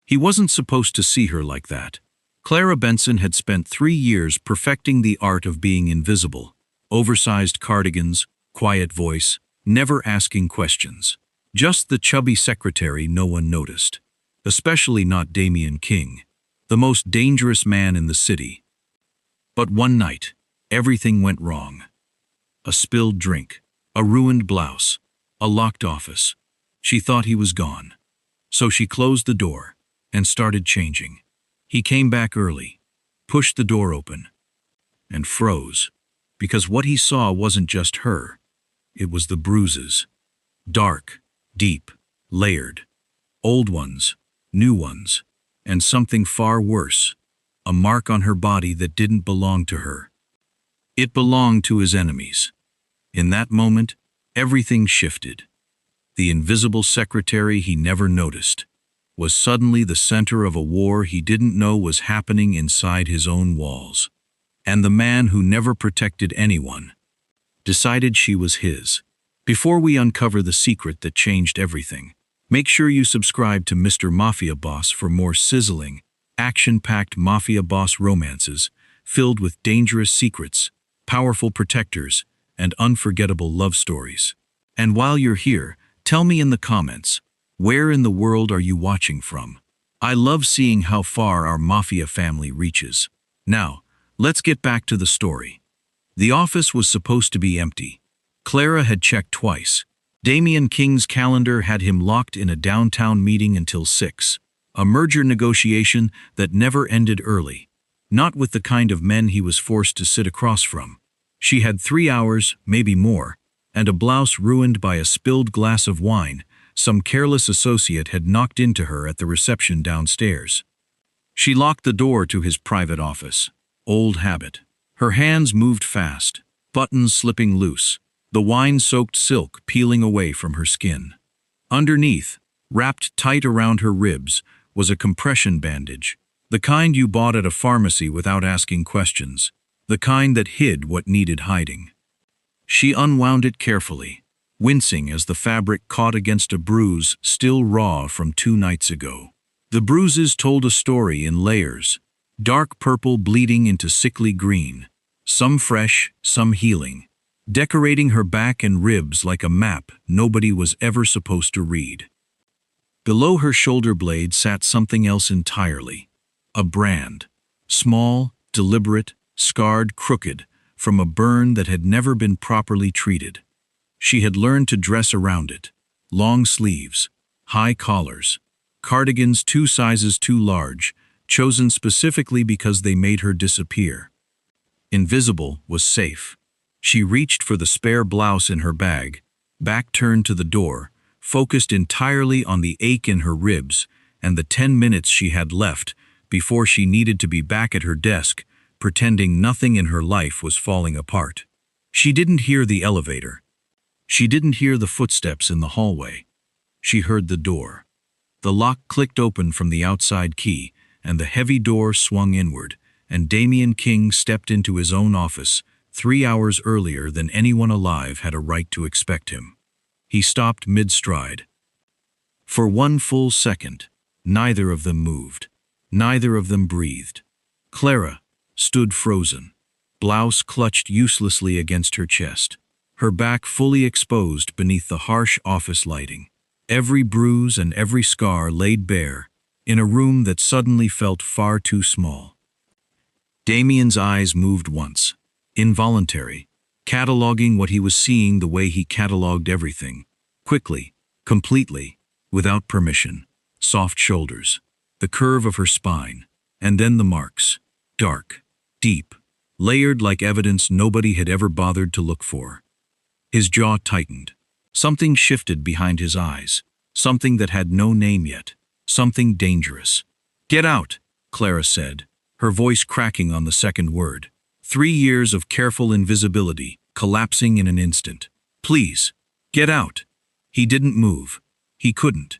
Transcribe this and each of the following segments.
He wasn't supposed to see her like that. Clara Benson had spent 3 years perfecting the art of being invisible. Oversized cardigans, quiet voice, never asking questions. Just the chubby secretary no one noticed. Especially not Damian King, the most dangerous man in the city. But one night, everything went wrong. A spilled drink, a ruined blouse, a locked office. She thought he was gone. So she closed the door and started changing. He came back early, pushed the door open, and froze, because what he saw wasn't just her. It was the bruises. Dark, deep, layered. Old ones, new ones, and something far worse, a mark on her body that didn't belong to her. It belonged to his enemies. In that moment, everything shifted. The invisible secretary he never noticed was suddenly the center of a war he didn't know was happening inside his own walls. And the man who never protected anyone decided she was his. Before we uncover the secret that changed everything, make sure you subscribe to Mr. Mafia Boss for more sizzling, action-packed mafia boss romances filled with dangerous secrets, powerful protectors, and unforgettable love stories. And while you're here, tell me in the comments, where in the world are you watching from? I love seeing how far our mafia family reaches. Now, let's get back to the story. The office was supposed to be empty. Clara had checked twice. Damian King's calendar had him locked in a downtown meeting until 6. A merger negotiation that never ended early. Not with the kind of men he was forced to sit across from. She had 3 hours, maybe more, and a blouse ruined by a spilled glass of wine some careless associate had knocked into her at the reception downstairs. She locked the door to his private office. Old habit. Her hands moved fast, buttons slipping loose, the wine-soaked silk peeling away from her skin. Underneath, wrapped tight around her ribs, was a compression bandage, the kind you bought at a pharmacy without asking questions, the kind that hid what needed hiding. She unwound it carefully, wincing as the fabric caught against a bruise still raw from 2 nights ago. The bruises told a story in layers, dark purple bleeding into sickly green, some fresh, some healing, decorating her back and ribs like a map nobody was ever supposed to read. Below her shoulder blade sat something else entirely, a brand, small, deliberate, scarred, crooked, from a burn that had never been properly treated. She had learned to dress around it, long sleeves, high collars, cardigans 2 sizes too large, chosen specifically because they made her disappear. Invisible was safe. She reached for the spare blouse in her bag, back turned to the door, focused entirely on the ache in her ribs and the 10 minutes she had left before she needed to be back at her desk, pretending nothing in her life was falling apart. She didn't hear the elevator. She didn't hear the footsteps in the hallway. She heard the door. The lock clicked open from the outside key, and the heavy door swung inward, and Damian King stepped into his own office 3 hours earlier than anyone alive had a right to expect him. He stopped mid-stride. For 1 full second, neither of them moved. Neither of them breathed. Clara stood frozen, blouse clutched uselessly against her chest, her back fully exposed beneath the harsh office lighting, every bruise and every scar laid bare, in a room that suddenly felt far too small. Damian's eyes moved once, involuntary, cataloging what he was seeing the way he cataloged everything, quickly, completely, without permission. Soft shoulders, the curve of her spine, and then the marks, dark, deep, layered like evidence nobody had ever bothered to look for. His jaw tightened. Something shifted behind his eyes, something that had no name yet, something dangerous. "Get out," Clara said, her voice cracking on the second word. 3 years of careful invisibility, collapsing in an instant. "Please, get out." He didn't move. He couldn't.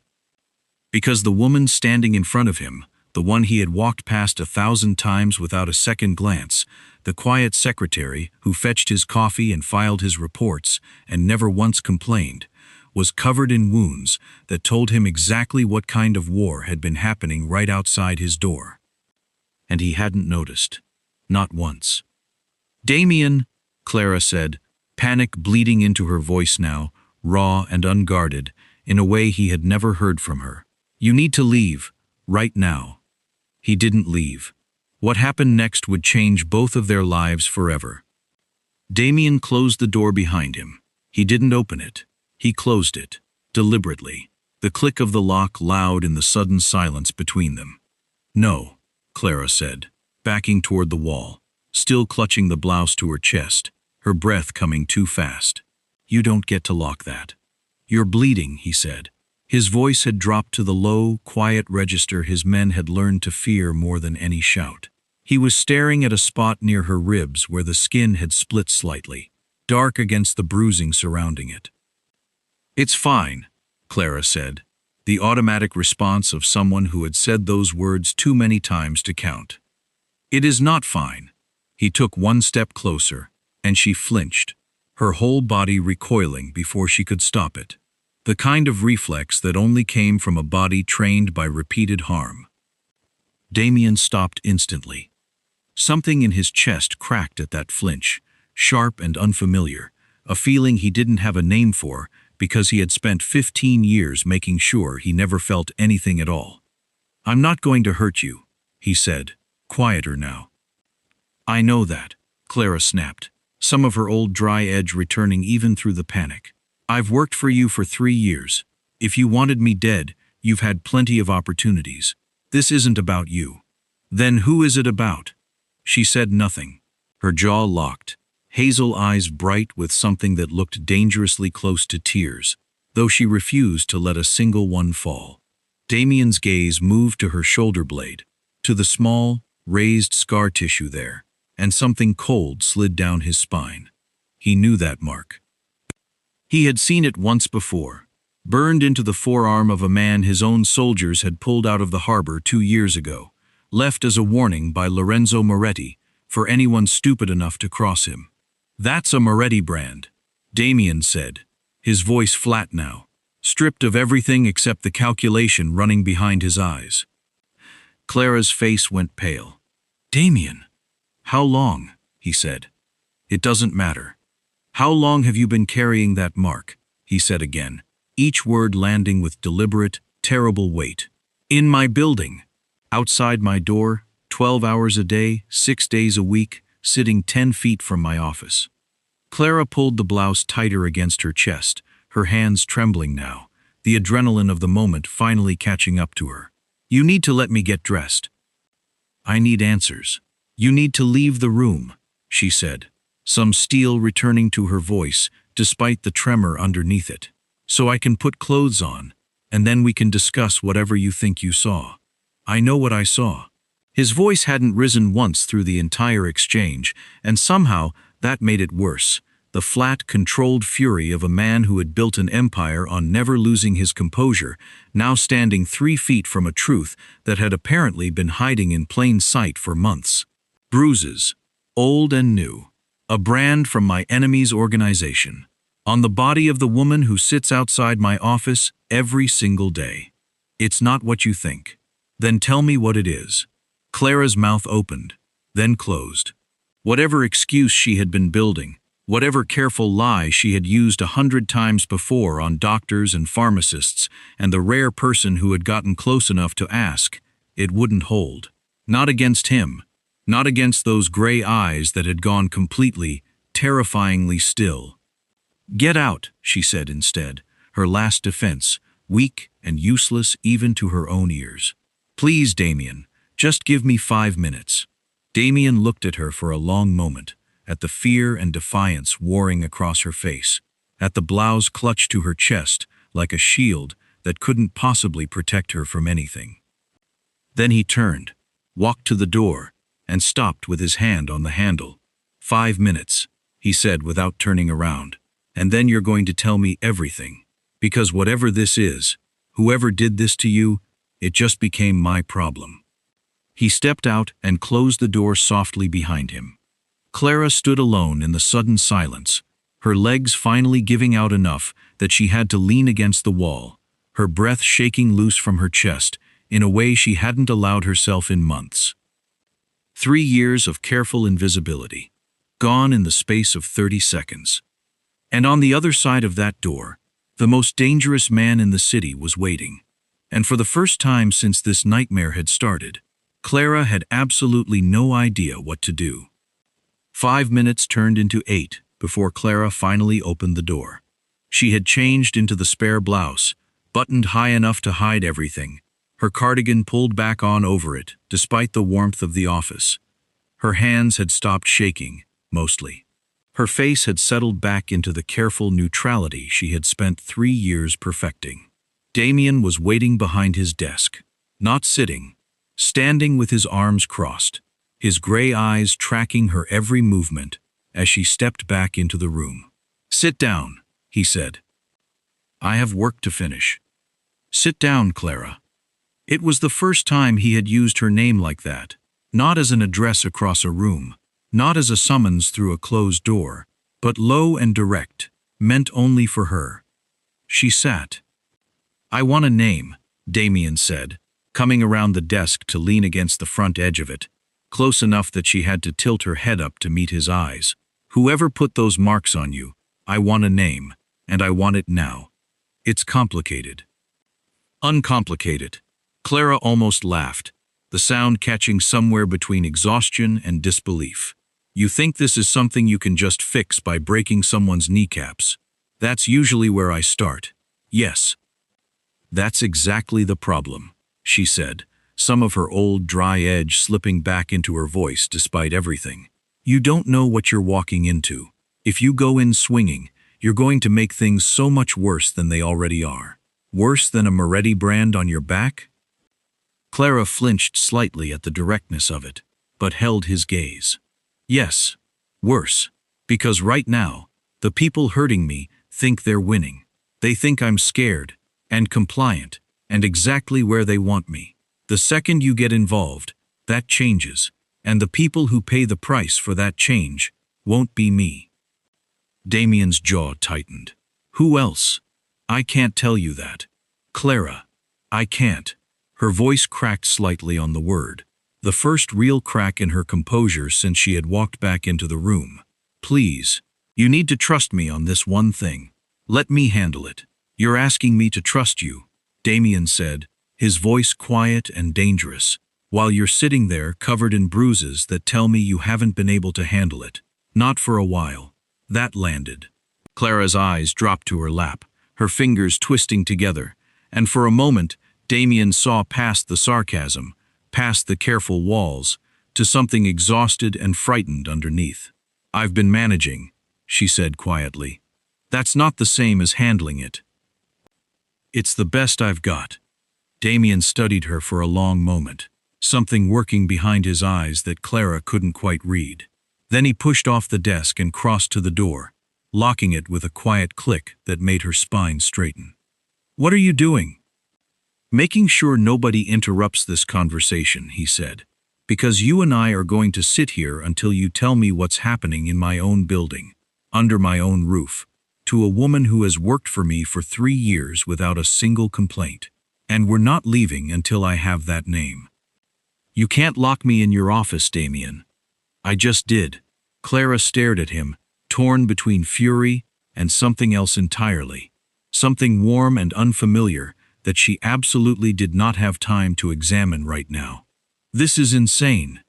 Because the woman standing in front of him, the one he had walked past 1,000 times without a second glance, the quiet secretary who fetched his coffee and filed his reports and never once complained, was covered in wounds that told him exactly what kind of war had been happening right outside his door. And he hadn't noticed. Not once. "Damien," Clara said, panic bleeding into her voice now, raw and unguarded, in a way he had never heard from her. "You need to leave, right now." He didn't leave. What happened next would change both of their lives forever. Damien closed the door behind him. He didn't open it. He closed it, deliberately, the click of the lock loud in the sudden silence between them. "No," Clara said, backing toward the wall, still clutching the blouse to her chest, her breath coming too fast. "You don't get to lock that." "You're bleeding," he said. His voice had dropped to the low, quiet register his men had learned to fear more than any shout. He was staring at a spot near her ribs where the skin had split slightly, dark against the bruising surrounding it. "It's fine," Clara said, the automatic response of someone who had said those words too many times to count. "It is not fine." He took one step closer, and she flinched, her whole body recoiling before she could stop it. The kind of reflex that only came from a body trained by repeated harm. Damien stopped instantly. Something in his chest cracked at that flinch, sharp and unfamiliar, a feeling he didn't have a name for because he had spent 15 years making sure he never felt anything at all. "I'm not going to hurt you," he said, quieter now. "I know that," Clara snapped, some of her old dry edge returning even through the panic. "I've worked for you for 3 years. If you wanted me dead, you've had plenty of opportunities. This isn't about you." "Then who is it about?" She said nothing, her jaw locked, hazel eyes bright with something that looked dangerously close to tears, though she refused to let a single one fall. Damien's gaze moved to her shoulder blade, to the small, raised scar tissue there, and something cold slid down his spine. He knew that mark. He had seen it once before, burned into the forearm of a man his own soldiers had pulled out of the harbor 2 years ago, left as a warning by Lorenzo Moretti for anyone stupid enough to cross him. "That's a Moretti brand," Damien said, his voice flat now, stripped of everything except the calculation running behind his eyes. Clara's face went pale. "Damien." "How long?" he said. "It doesn't matter." "How long have you been carrying that mark?" he said again, each word landing with deliberate, terrible weight. "In my building. Outside my door, 12 hours a day, 6 days a week, sitting 10 feet from my office." Clara pulled the blouse tighter against her chest, her hands trembling now, the adrenaline of the moment finally catching up to her. "You need to let me get dressed." "I need answers. You need to leave the room," she said, some steel returning to her voice despite the tremor underneath it. "So I can put clothes on, and then we can discuss whatever you think you saw." "I know what I saw." His voice hadn't risen once through the entire exchange, and somehow that made it worse. The flat, controlled fury of a man who had built an empire on never losing his composure, now standing 3 feet from a truth that had apparently been hiding in plain sight for months. "Bruises, old and new. A brand from my enemy's organization. On the body of the woman who sits outside my office every single day. It's not what you think." "Then tell me what it is." Clara's mouth opened, then closed. Whatever excuse she had been building, whatever careful lie she had used 100 times before on doctors and pharmacists and the rare person who had gotten close enough to ask, it wouldn't hold. Not against him, not against those gray eyes that had gone completely, terrifyingly still. "Get out," she said instead, her last defense, weak and useless even to her own ears. "Please, Damien, just give me 5 minutes." Damien looked at her for a long moment, at the fear and defiance warring across her face, at the blouse clutched to her chest like a shield that couldn't possibly protect her from anything. Then he turned, walked to the door, and stopped with his hand on the handle. 5 minutes, he said without turning around, "and then you're going to tell me everything. Because whatever this is, whoever did this to you, it just became my problem." He stepped out and closed the door softly behind him. Clara stood alone in the sudden silence, her legs finally giving out enough that she had to lean against the wall, her breath shaking loose from her chest in a way she hadn't allowed herself in months. 3 years of careful invisibility, gone in the space of 30 seconds. And on the other side of that door, the most dangerous man in the city was waiting. And for the first time since this nightmare had started, Clara had absolutely no idea what to do. 5 minutes turned into 8 before Clara finally opened the door. She had changed into the spare blouse, buttoned high enough to hide everything, her cardigan pulled back on over it, despite the warmth of the office. Her hands had stopped shaking, mostly. Her face had settled back into the careful neutrality she had spent 3 years perfecting. Damien was waiting behind his desk, not sitting, standing with his arms crossed, his gray eyes tracking her every movement as she stepped back into the room. "Sit down," he said. "I have work to finish." "Sit down, Clara." It was the first time he had used her name like that, not as an address across a room, not as a summons through a closed door, but low and direct, meant only for her. She sat. "I want a name," Damien said, coming around the desk to lean against the front edge of it, close enough that she had to tilt her head up to meet his eyes. "Whoever put those marks on you, I want a name, and I want it now. It's complicated." "Uncomplicated." Clara almost laughed, the sound catching somewhere between exhaustion and disbelief. "You think this is something you can just fix by breaking someone's kneecaps? That's usually where I start. Yes." "That's exactly the problem," she said, some of her old dry edge slipping back into her voice despite everything. "You don't know what you're walking into. If you go in swinging, you're going to make things so much worse than they already are. Worse than a Moretti brand on your back?" Clara flinched slightly at the directness of it, but held his gaze. "Yes, worse. Because right now, the people hurting me think they're winning. They think I'm scared, and compliant, and exactly where they want me. The second you get involved, that changes, and the people who pay the price for that change won't be me." Damien's jaw tightened. "Who else? I can't tell you that. Clara, I can't." Her voice cracked slightly on the word, the first real crack in her composure since she had walked back into the room. "Please, you need to trust me on this one thing. Let me handle it." "You're asking me to trust you," Damien said, his voice quiet and dangerous, "while you're sitting there covered in bruises that tell me you haven't been able to handle it. Not for a while." That landed. Clara's eyes dropped to her lap, her fingers twisting together, and for a moment, Damien saw past the sarcasm, past the careful walls, to something exhausted and frightened underneath. "I've been managing," she said quietly. "That's not the same as handling it. It's the best I've got." Damien studied her for a long moment, something working behind his eyes that Clara couldn't quite read. Then he pushed off the desk and crossed to the door, locking it with a quiet click that made her spine straighten. "What are you doing?" "Making sure nobody interrupts this conversation," he said, "because you and I are going to sit here until you tell me what's happening in my own building, under my own roof, to a woman who has worked for me for 3 years without a single complaint. And we're not leaving until I have that name." "You can't lock me in your office, Damien." "I just did." Clara stared at him, torn between fury and something else entirely, something warm and unfamiliar that she absolutely did not have time to examine right now. "This is insane."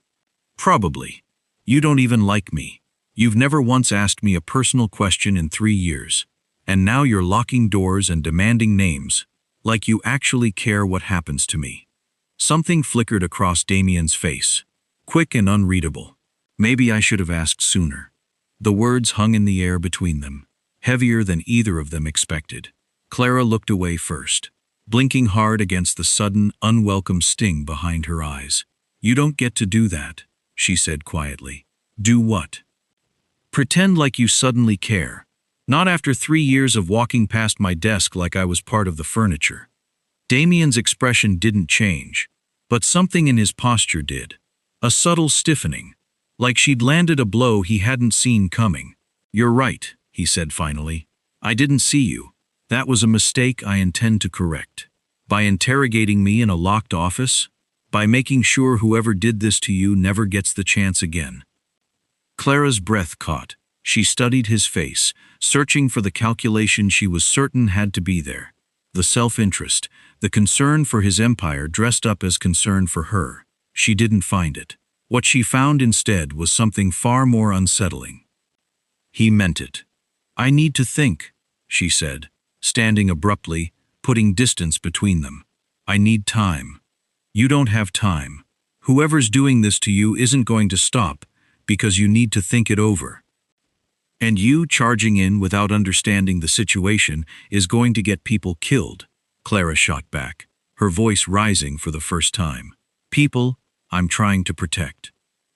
"Probably. You don't even like me. You've never once asked me a personal question in 3 years. And now you're locking doors and demanding names, like you actually care what happens to me." Something flickered across Damien's face, quick and unreadable. "Maybe I should have asked sooner." The words hung in the air between them, heavier than either of them expected. Clara looked away first, blinking hard against the sudden, unwelcome sting behind her eyes. "You don't get to do that," she said quietly. "Do what?" "Pretend like you suddenly care. Not after 3 years of walking past my desk like I was part of the furniture." Damien's expression didn't change, but something in his posture did. A subtle stiffening, like she'd landed a blow he hadn't seen coming. "You're right," he said finally. "I didn't see you. That was a mistake I intend to correct. By interrogating me in a locked office? By making sure whoever did this to you never gets the chance again." Clara's breath caught. She studied his face, searching for the calculation she was certain had to be there. The self-interest, the concern for his empire dressed up as concern for her. She didn't find it. What she found instead was something far more unsettling. He meant it. "I need to think," she said, standing abruptly, putting distance between them. "I need time." "You don't have time. Whoever's doing this to you isn't going to stop, because you need to think it over. And you charging in without understanding the situation is going to get people killed," Clara shot back, her voice rising for the first time. "People I'm trying to protect."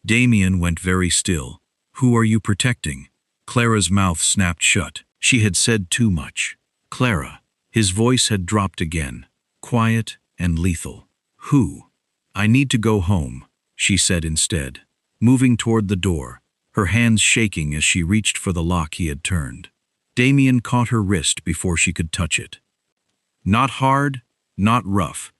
Damien went very still. "Who are you protecting?" Clara's mouth snapped shut. She had said too much. "Clara." His voice had dropped again, quiet and lethal. "Who?" "I need to go home," she said instead, moving toward the door, her hands shaking as she reached for the lock he had turned. Damien caught her wrist before she could touch it. Not hard, not rough,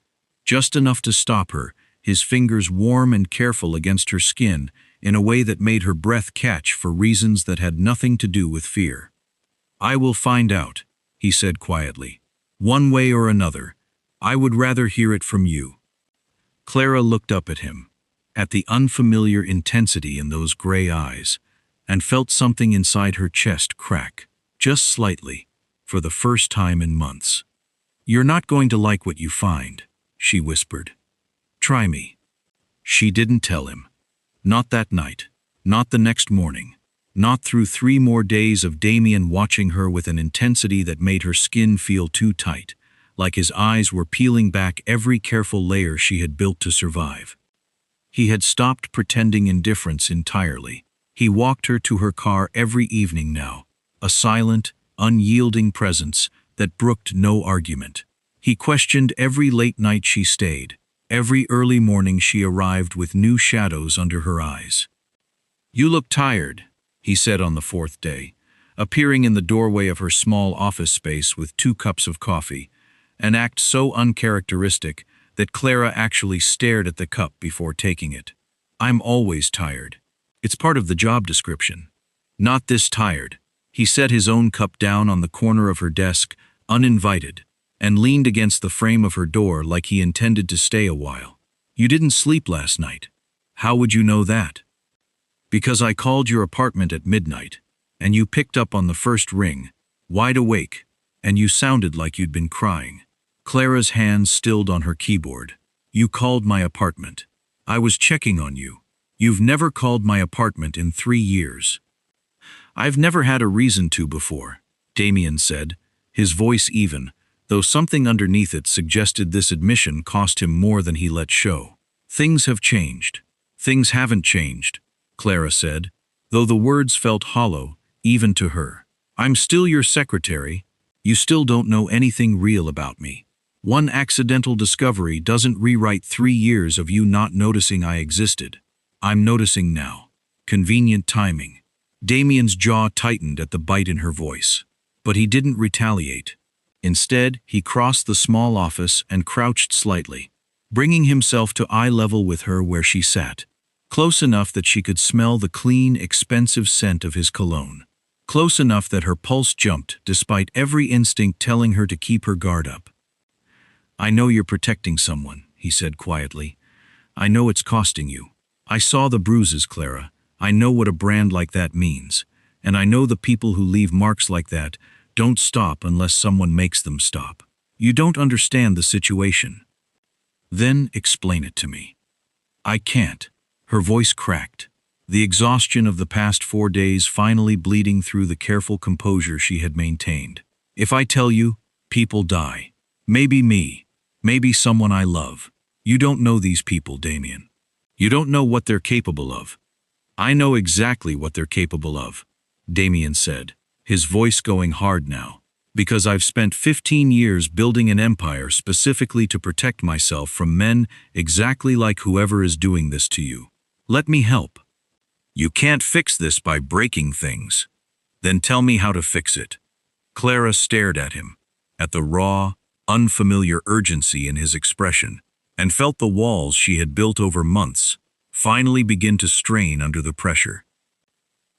just enough to stop her, his fingers warm and careful against her skin in a way that made her breath catch for reasons that had nothing to do with fear. "I will find out," he said quietly. "One way or another. I would rather hear it from you." Clara looked up at him, at the unfamiliar intensity in those gray eyes, and felt something inside her chest crack, just slightly, for the first time in months. "You're not going to like what you find," she whispered. "Try me." She didn't tell him. Not that night, not the next morning, not through 3 more days of Damien watching her with an intensity that made her skin feel too tight, like his eyes were peeling back every careful layer she had built to survive. He had stopped pretending indifference entirely. He walked her to her car every evening now, a silent, unyielding presence that brooked no argument. He questioned every late night she stayed, every early morning she arrived with new shadows under her eyes. "You look tired," he said on the 4th day, appearing in the doorway of her small office space with 2 cups of coffee, an act so uncharacteristic that Clara actually stared at the cup before taking it. "I'm always tired. It's part of the job description." "Not this tired." He set his own cup down on the corner of her desk, uninvited, and leaned against the frame of her door like he intended to stay a while. "You didn't sleep last night." "How would you know that?" "Because I called your apartment at midnight, and you picked up on the first ring, wide awake, and you sounded like you'd been crying." Clara's hands stilled on her keyboard. "You called my apartment. I was checking on you. You've never called my apartment in 3 years." "I've never had a reason to before," Damien said, his voice even, though something underneath it suggested this admission cost him more than he let show. "Things have changed." "Things haven't changed," Clara said, though the words felt hollow, even to her. "I'm still your secretary. You still don't know anything real about me. One accidental discovery doesn't rewrite 3 years of you not noticing I existed. I'm noticing now." Convenient timing. Damien's jaw tightened at the bite in her voice. But he didn't retaliate. Instead, he crossed the small office and crouched slightly, bringing himself to eye level with her where she sat, close enough that she could smell the clean, expensive scent of his cologne, close enough that her pulse jumped despite every instinct telling her to keep her guard up. "I know you're protecting someone," he said quietly. "I know it's costing you. I saw the bruises, Clara. I know what a brand like that means, and I know the people who leave marks like that don't stop unless someone makes them stop. You don't understand the situation." "Then explain it to me." "I can't." Her voice cracked, the exhaustion of the past 4 days finally bleeding through the careful composure she had maintained. "If I tell you, people die. Maybe me. Maybe someone I love. You don't know these people, Damien. You don't know what they're capable of." "I know exactly what they're capable of," Damien said, his voice going hard now, "because I've spent 15 years building an empire specifically to protect myself from men exactly like whoever is doing this to you. Let me help." "You can't fix this by breaking things." "Then tell me how to fix it." Clara stared at him. at the raw, unfamiliar urgency in his expression, and felt the walls she had built over months finally begin to strain under the pressure.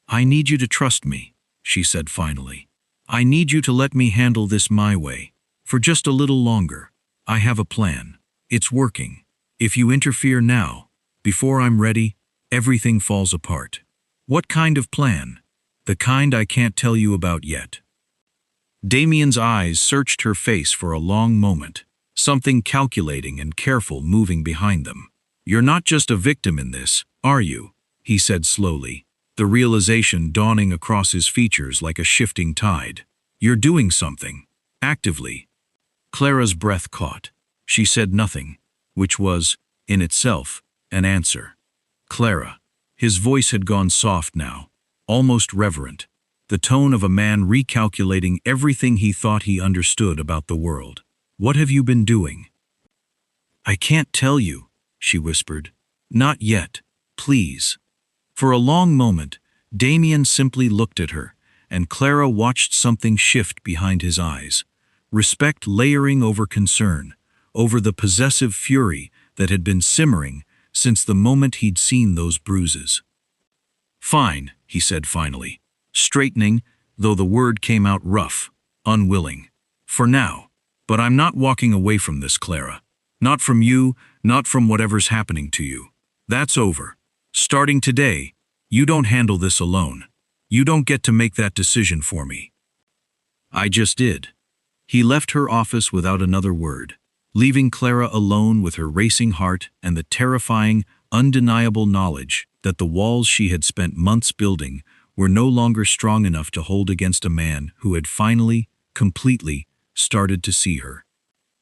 "I need you to trust me," she said finally. "I need you to let me handle this my way, for just a little longer. I have a plan. It's working. If you interfere now, before I'm ready, everything falls apart." "What kind of plan?" "The kind I can't tell you about yet." Damien's eyes searched her face for a long moment, something calculating and careful moving behind them. "You're not just a victim in this, are you?" he said slowly, the realization dawning across his features like a shifting tide. "You're doing something, actively." Clara's breath caught. She said nothing, which was, in itself, an answer. "Clara." His voice had gone soft now, almost reverent, the tone of a man recalculating everything he thought he understood about the world. "What have you been doing?" "I can't tell you," she whispered. "Not yet, please." For a long moment, Damien simply looked at her, and Clara watched something shift behind his eyes, respect layering over concern, over the possessive fury that had been simmering since the moment he'd seen those bruises. "Fine," he said finally, straightening, though the word came out rough, unwilling. "For now. But I'm not walking away from this, Clara. Not from you, not from whatever's happening to you. That's over. Starting today, you don't handle this alone. You don't get to make that decision for me." "I just did." He left her office without another word, leaving Clara alone with her racing heart and the terrifying, undeniable knowledge that the walls she had spent months building were no longer strong enough to hold against a man who had finally, completely, started to see her.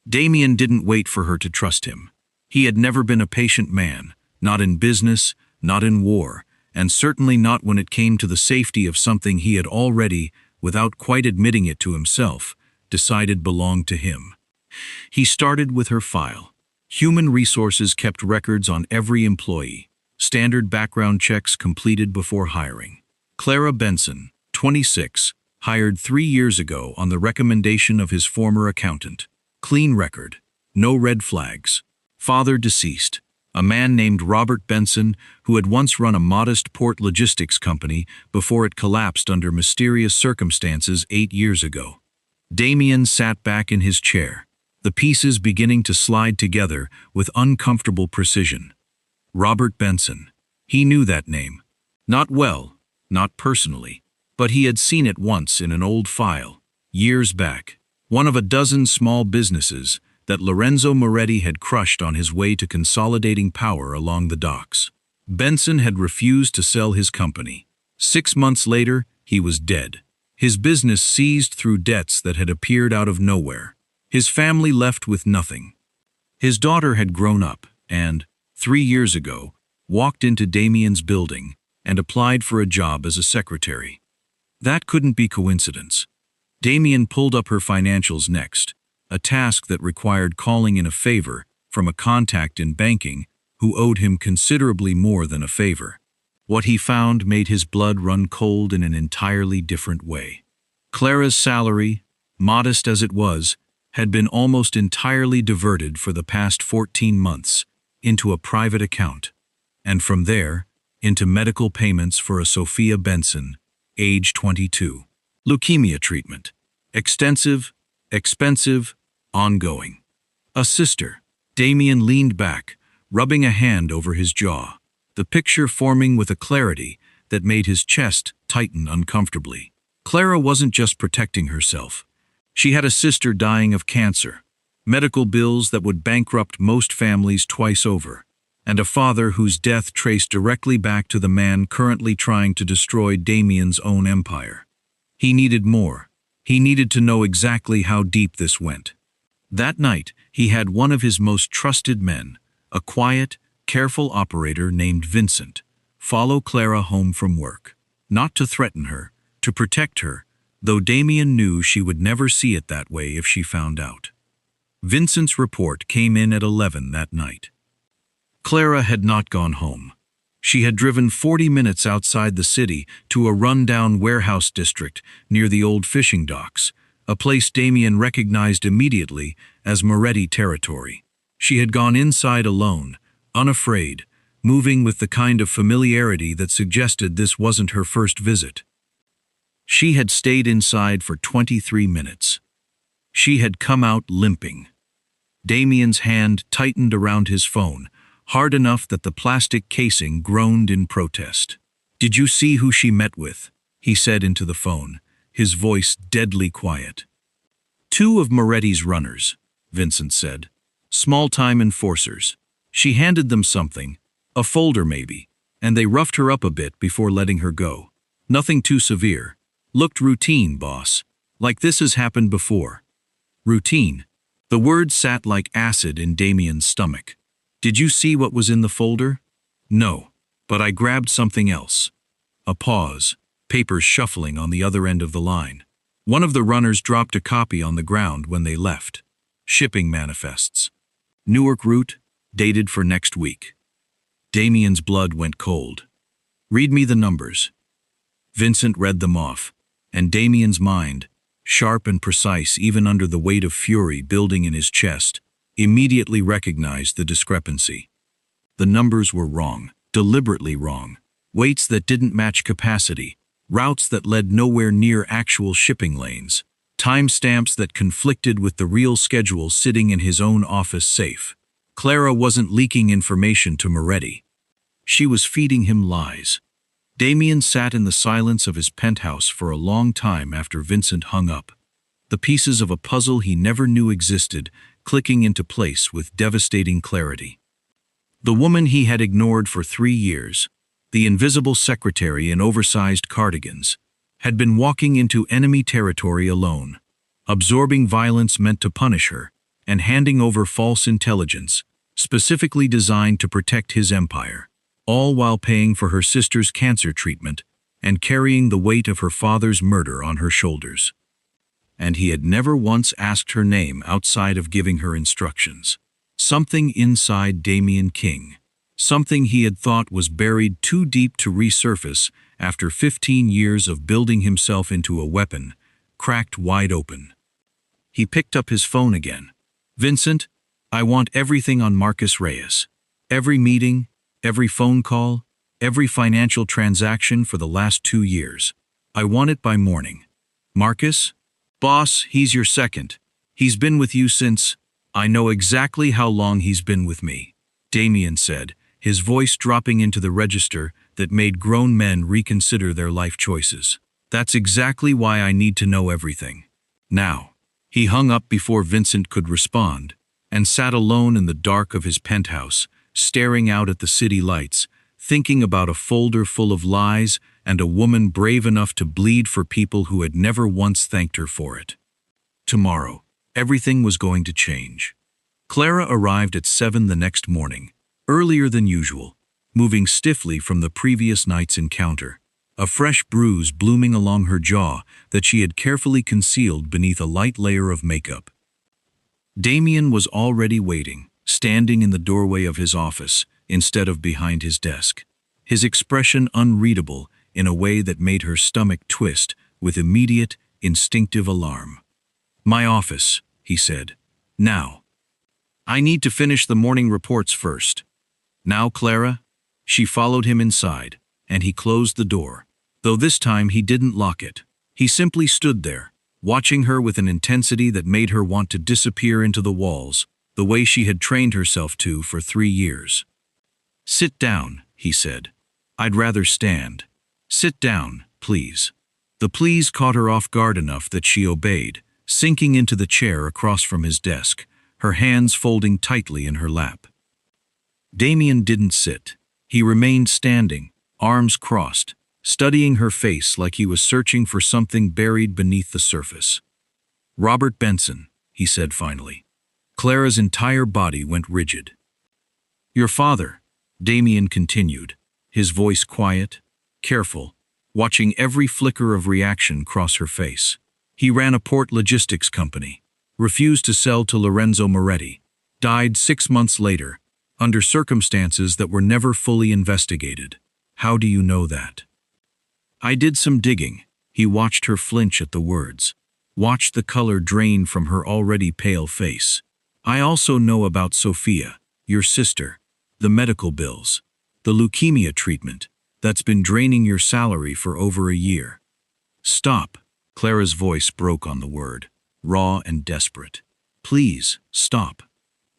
Damien didn't wait for her to trust him. He had never been a patient man, not in business, not in war, and certainly not when it came to the safety of something he had already, without quite admitting it to himself, decided belonged to him. He started with her file. Human Resources kept records on every employee, standard background checks completed before hiring. Clara Benson, 26, hired 3 years ago on the recommendation of his former accountant. Clean record, no red flags. Father deceased, a man named Robert Benson who had once run a modest port logistics company before it collapsed under mysterious circumstances 8 years ago. Damien sat back in his chair, the pieces beginning to slide together with uncomfortable precision. Robert Benson. He knew that name. Not well, not personally, but he had seen it once in an old file, years back, one of a dozen small businesses that Lorenzo Moretti had crushed on his way to consolidating power along the docks. Benson had refused to sell his company. 6 months later, he was dead. His business seized through debts that had appeared out of nowhere. His family left with nothing. His daughter had grown up and, 3 years ago, walked into Damien's building and applied for a job as a secretary. That couldn't be coincidence. Damien pulled up her financials next, a task that required calling in a favor from a contact in banking who owed him considerably more than a favor. What he found made his blood run cold in an entirely different way. Clara's salary, modest as it was, had been almost entirely diverted for the past 14 months into a private account, and from there, into medical payments for a Sophia Benson, age 22. Leukemia treatment. Extensive, expensive, ongoing. A sister. Damien leaned back, rubbing a hand over his jaw, the picture forming with a clarity that made his chest tighten uncomfortably. Clara wasn't just protecting herself. She had a sister dying of cancer, medical bills that would bankrupt most families twice over, and a father whose death traced directly back to the man currently trying to destroy Damien's own empire. He needed more. He needed to know exactly how deep this went. That night, he had one of his most trusted men, a quiet, careful operator named Vincent, follow Clara home from work, not to threaten her, to protect her, though Damien knew she would never see it that way if she found out. Vincent's report came in at 11 that night. Clara had not gone home. She had driven 40 minutes outside the city to a run-down warehouse district near the old fishing docks, a place Damien recognized immediately as Moretti territory. She had gone inside alone, unafraid, moving with the kind of familiarity that suggested this wasn't her first visit. She had stayed inside for 23 minutes. She had come out limping. Damien's hand tightened around his phone, hard enough that the plastic casing groaned in protest. "Did you see who she met with?" he said into the phone, his voice deadly quiet. "Two of Moretti's runners," Vincent said. "Small-time enforcers. She handed them something, a folder maybe, and they roughed her up a bit before letting her go. Nothing too severe. Looked routine, boss. Like this has happened before." Routine. The word sat like acid in Damien's stomach. "Did you see what was in the folder?" "No, but I grabbed something else." A pause, papers shuffling on the other end of the line. One of the runners dropped a copy on the ground when they left. Shipping manifests. Newark route, dated for next week. Damien's blood went cold. "Read me the numbers." Vincent read them off, and Damien's mind, sharp and precise even under the weight of fury building in his chest, immediately recognized the discrepancy. The numbers were wrong, deliberately wrong. Weights that didn't match capacity, routes that led nowhere near actual shipping lanes, timestamps that conflicted with the real schedule sitting in his own office safe. Clara wasn't leaking information to Moretti. She was feeding him lies. Damien sat in the silence of his penthouse for a long time after Vincent hung up. The pieces of a puzzle he never knew existed, clicking into place with devastating clarity. The woman he had ignored for 3 years, the invisible secretary in oversized cardigans, had been walking into enemy territory alone, absorbing violence meant to punish her, and handing over false intelligence, specifically designed to protect his empire, all while paying for her sister's cancer treatment and carrying the weight of her father's murder on her shoulders. And he had never once asked her name outside of giving her instructions. Something inside Damien King, something he had thought was buried too deep to resurface after 15 years of building himself into a weapon, cracked wide open. He picked up his phone again. "Vincent, I want everything on Marcus Reyes. Every meeting, every phone call, every financial transaction for the last 2 years. I want it by morning." "Marcus? Boss, he's your second. He's been with you since—" "I know exactly how long he's been with me," Damien said, his voice dropping into the register that made grown men reconsider their life choices. "That's exactly why I need to know everything. Now." He hung up before Vincent could respond, and sat alone in the dark of his penthouse, staring out at the city lights, thinking about a folder full of lies and a woman brave enough to bleed for people who had never once thanked her for it. Tomorrow, everything was going to change. Clara arrived at 7 the next morning, earlier than usual, moving stiffly from the previous night's encounter, a fresh bruise blooming along her jaw that she had carefully concealed beneath a light layer of makeup. Damien was already waiting, standing in the doorway of his office instead of behind his desk, his expression unreadable in a way that made her stomach twist with immediate, instinctive alarm. "My office," he said. "Now. I need to finish the morning reports first." "Now, Clara?" She followed him inside, and he closed the door, though this time he didn't lock it. He simply stood there, watching her with an intensity that made her want to disappear into the walls, the way she had trained herself to for 3 years. "Sit down," he said. "I'd rather stand." "Sit down, please." The please caught her off guard enough that she obeyed, sinking into the chair across from his desk, her hands folding tightly in her lap. Damien didn't sit. He remained standing, arms crossed, studying her face like he was searching for something buried beneath the surface. "Robert Benson," he said finally. Clara's entire body went rigid. "Your father," Damien continued, his voice quiet, careful, watching every flicker of reaction cross her face. "He ran a port logistics company, refused to sell to Lorenzo Moretti, died 6 months later, under circumstances that were never fully investigated. How do you know that?" "I did some digging." He watched her flinch at the words. watched the color drain from her already pale face. I also know about Sophia, your sister, the medical bills, the leukemia treatment that's been draining your salary for over a year. Stop. Clara's voice broke on the word, raw and desperate. Please, stop.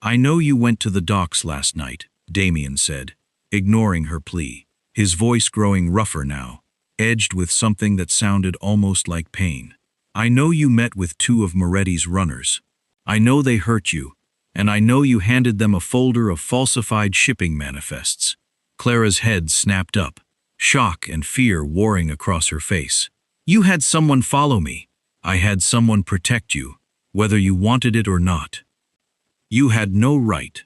I know you went to the docks last night, Damien said, ignoring her plea, his voice growing rougher now, edged with something that sounded almost like pain. I know you met with two of Moretti's runners. I know they hurt you, and I know you handed them a folder of falsified shipping manifests. Clara's head snapped up, shock and fear warring across her face. You had someone follow me. I had someone protect you, whether you wanted it or not. You had no right.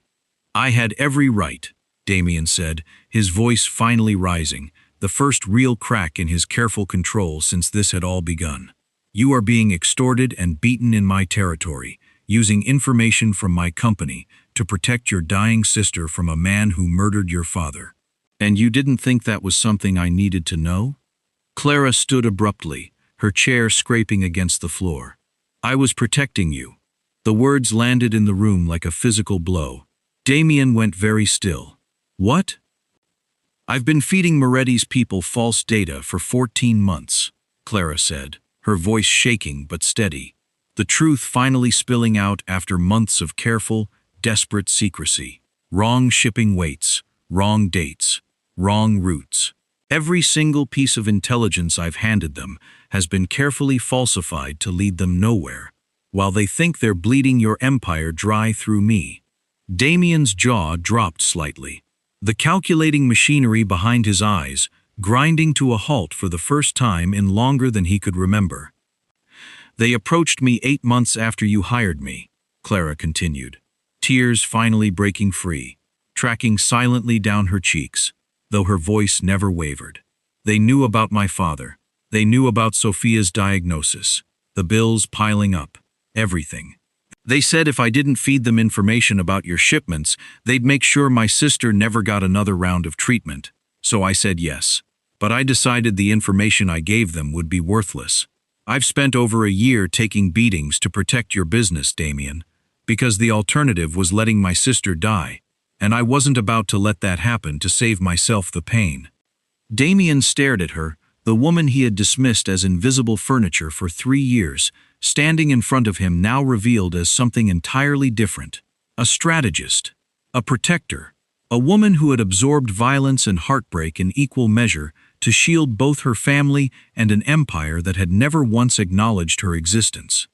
I had every right, Damien said, his voice finally rising, the first real crack in his careful control since this had all begun. You are being extorted and beaten in my territory, using information from my company to protect your dying sister from a man who murdered your father. And you didn't think that was something I needed to know? Clara stood abruptly, her chair scraping against the floor. I was protecting you. The words landed in the room like a physical blow. Damien went very still. What? I've been feeding Moretti's people false data for 14 months, Clara said, her voice shaking but steady, the truth finally spilling out after months of careful, desperate secrecy. Wrong shipping weights, wrong dates, wrong routes. Every single piece of intelligence I've handed them has been carefully falsified to lead them nowhere, while they think they're bleeding your empire dry through me. Damien's jaw dropped slightly, the calculating machinery behind his eyes grinding to a halt for the first time in longer than he could remember. They approached me 8 months after you hired me, Clara continued, tears finally breaking free, tracking silently down her cheeks, though her voice never wavered. They knew about my father. They knew about Sophia's diagnosis, the bills piling up, everything. They said if I didn't feed them information about your shipments, they'd make sure my sister never got another round of treatment. So I said yes. But I decided the information I gave them would be worthless. I've spent over a year taking beatings to protect your business, Damien, because the alternative was letting my sister die, and I wasn't about to let that happen to save myself the pain. Damien stared at her, the woman he had dismissed as invisible furniture for 3 years, standing in front of him now revealed as something entirely different. A strategist, a protector, a woman who had absorbed violence and heartbreak in equal measure to shield both her family and an empire that had never once acknowledged her existence.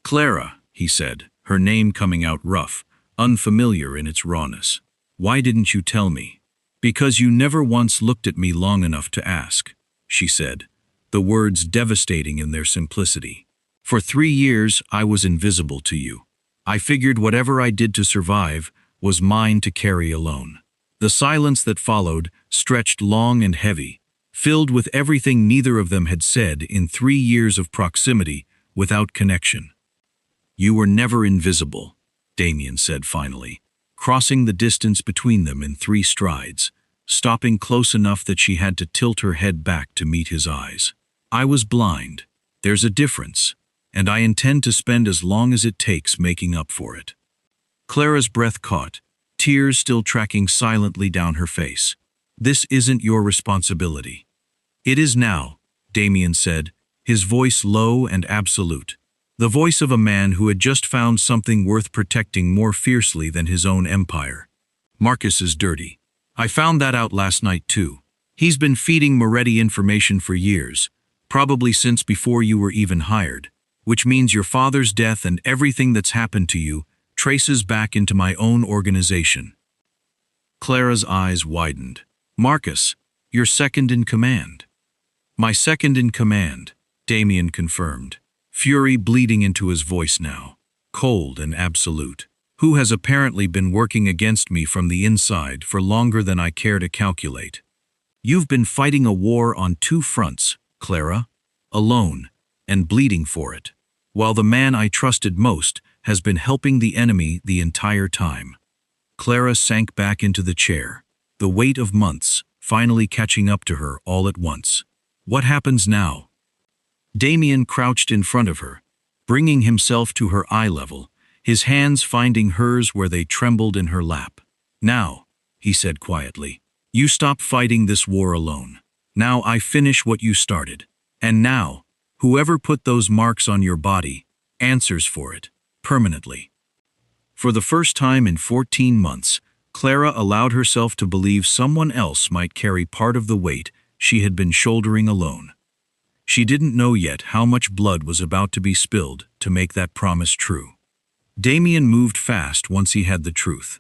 Clara, he said, her name coming out rough, unfamiliar in its rawness. Why didn't you tell me? Because you never once looked at me long enough to ask, she said, the words devastating in their simplicity. For 3 years, I was invisible to you. I figured whatever I did to survive was mine to carry alone. The silence that followed stretched long and heavy, filled with everything neither of them had said in 3 years of proximity without connection. You were never invisible, Damien said finally, crossing the distance between them in 3 strides, stopping close enough that she had to tilt her head back to meet his eyes. I was blind. There's a difference, and I intend to spend as long as it takes making up for it. Clara's breath caught, tears still tracking silently down her face. This isn't your responsibility. It is now, Damien said, his voice low and absolute. The voice of a man who had just found something worth protecting more fiercely than his own empire. Marcus is dirty. I found that out last night too. He's been feeding Moretti information for years, probably since before you were even hired, which means your father's death and everything that's happened to you traces back into my own organization. Clara's eyes widened. Marcus, you're second in command. My second in command, Damien confirmed, fury bleeding into his voice now, cold and absolute, who has apparently been working against me from the inside for longer than I care to calculate. You've been fighting a war on 2 fronts, Clara, alone, and bleeding for it, while the man I trusted most has been helping the enemy the entire time. Clara sank back into the chair, the weight of months finally catching up to her all at once. What happens now? Damien crouched in front of her, bringing himself to her eye level, his hands finding hers where they trembled in her lap. "Now," he said quietly, "you stop fighting this war alone. Now I finish what you started. And now, whoever put those marks on your body answers for it, permanently." For the first time in 14 months, Clara allowed herself to believe someone else might carry part of the weight she had been shouldering alone. She didn't know yet how much blood was about to be spilled to make that promise true. Damien moved fast once he had the truth.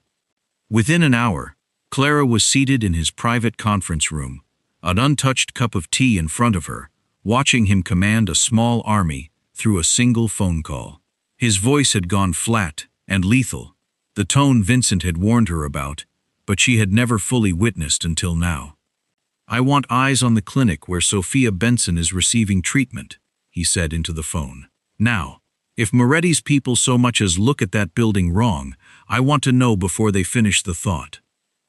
Within an hour, Clara was seated in his private conference room, an untouched cup of tea in front of her, watching him command a small army through a single phone call. His voice had gone flat and lethal, the tone Vincent had warned her about, but she had never fully witnessed until now. "I want eyes on the clinic where Sophia Benson is receiving treatment," he said into the phone. "Now, if Moretti's people so much as look at that building wrong, I want to know before they finish the thought."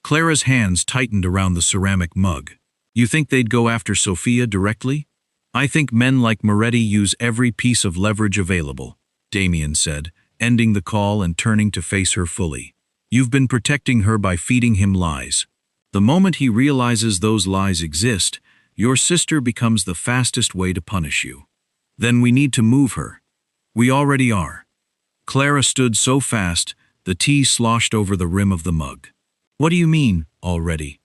Clara's hands tightened around the ceramic mug. "You think they'd go after Sophia directly?" "I think men like Moretti use every piece of leverage available," Damien said, ending the call and turning to face her fully. "You've been protecting her by feeding him lies. The moment he realizes those lies exist, your sister becomes the fastest way to punish you. Then we need to move her. We already are." Clara stood so fast, the tea sloshed over the rim of the mug. "What do you mean, already?"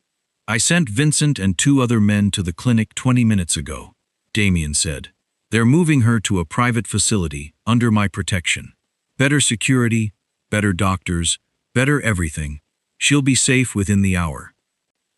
"I sent Vincent and 2 other men to the clinic 20 minutes ago," Damien said. "They're moving her to a private facility, under my protection. Better security, better doctors, better everything. She'll be safe within the hour."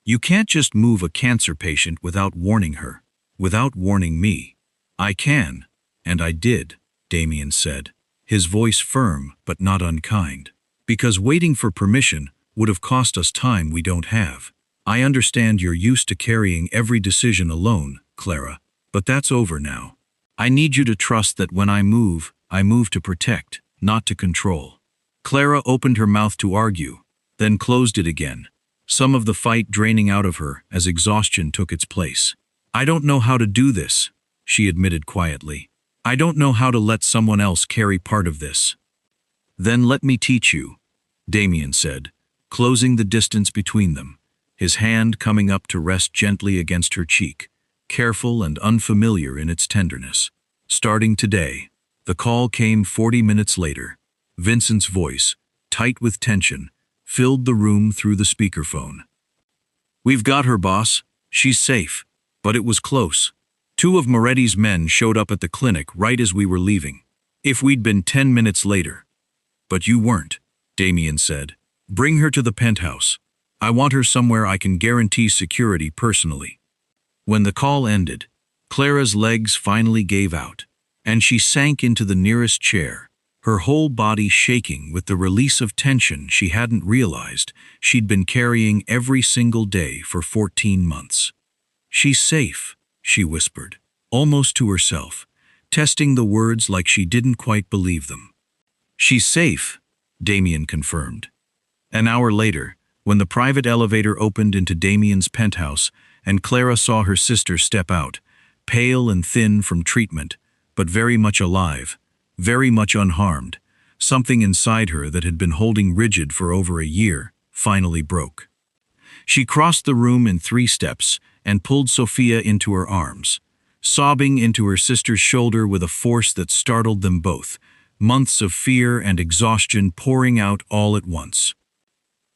"You can't just move a cancer patient without warning her, without warning me." "I can, and I did," Damien said, his voice firm but not unkind. "Because waiting for permission would have cost us time we don't have. I understand you're used to carrying every decision alone, Clara, but that's over now. I need you to trust that when I move to protect, not to control." Clara opened her mouth to argue, then closed it again, some of the fight draining out of her as exhaustion took its place. "I don't know how to do this," she admitted quietly. "I don't know how to let someone else carry part of this." "Then let me teach you," Damien said, closing the distance between them, his hand coming up to rest gently against her cheek, careful and unfamiliar in its tenderness. "Starting today." The call came 40 minutes later. Vincent's voice, tight with tension, filled the room through the speakerphone. "We've got her, boss. She's safe. But it was close. 2 of Moretti's men showed up at the clinic right as we were leaving. If we'd been 10 minutes later." "But you weren't," Damien said. "Bring her to the penthouse. I want her somewhere I can guarantee security personally." When the call ended, Clara's legs finally gave out, and she sank into the nearest chair, her whole body shaking with the release of tension she hadn't realized she'd been carrying every single day for 14 months. "She's safe," she whispered, almost to herself, testing the words like she didn't quite believe them. "She's safe," Damien confirmed. An hour later, when the private elevator opened into Damien's penthouse and Clara saw her sister step out, pale and thin from treatment, but very much alive, very much unharmed, something inside her that had been holding rigid for over a year finally broke. She crossed the room in 3 steps and pulled Sophia into her arms, sobbing into her sister's shoulder with a force that startled them both, months of fear and exhaustion pouring out all at once.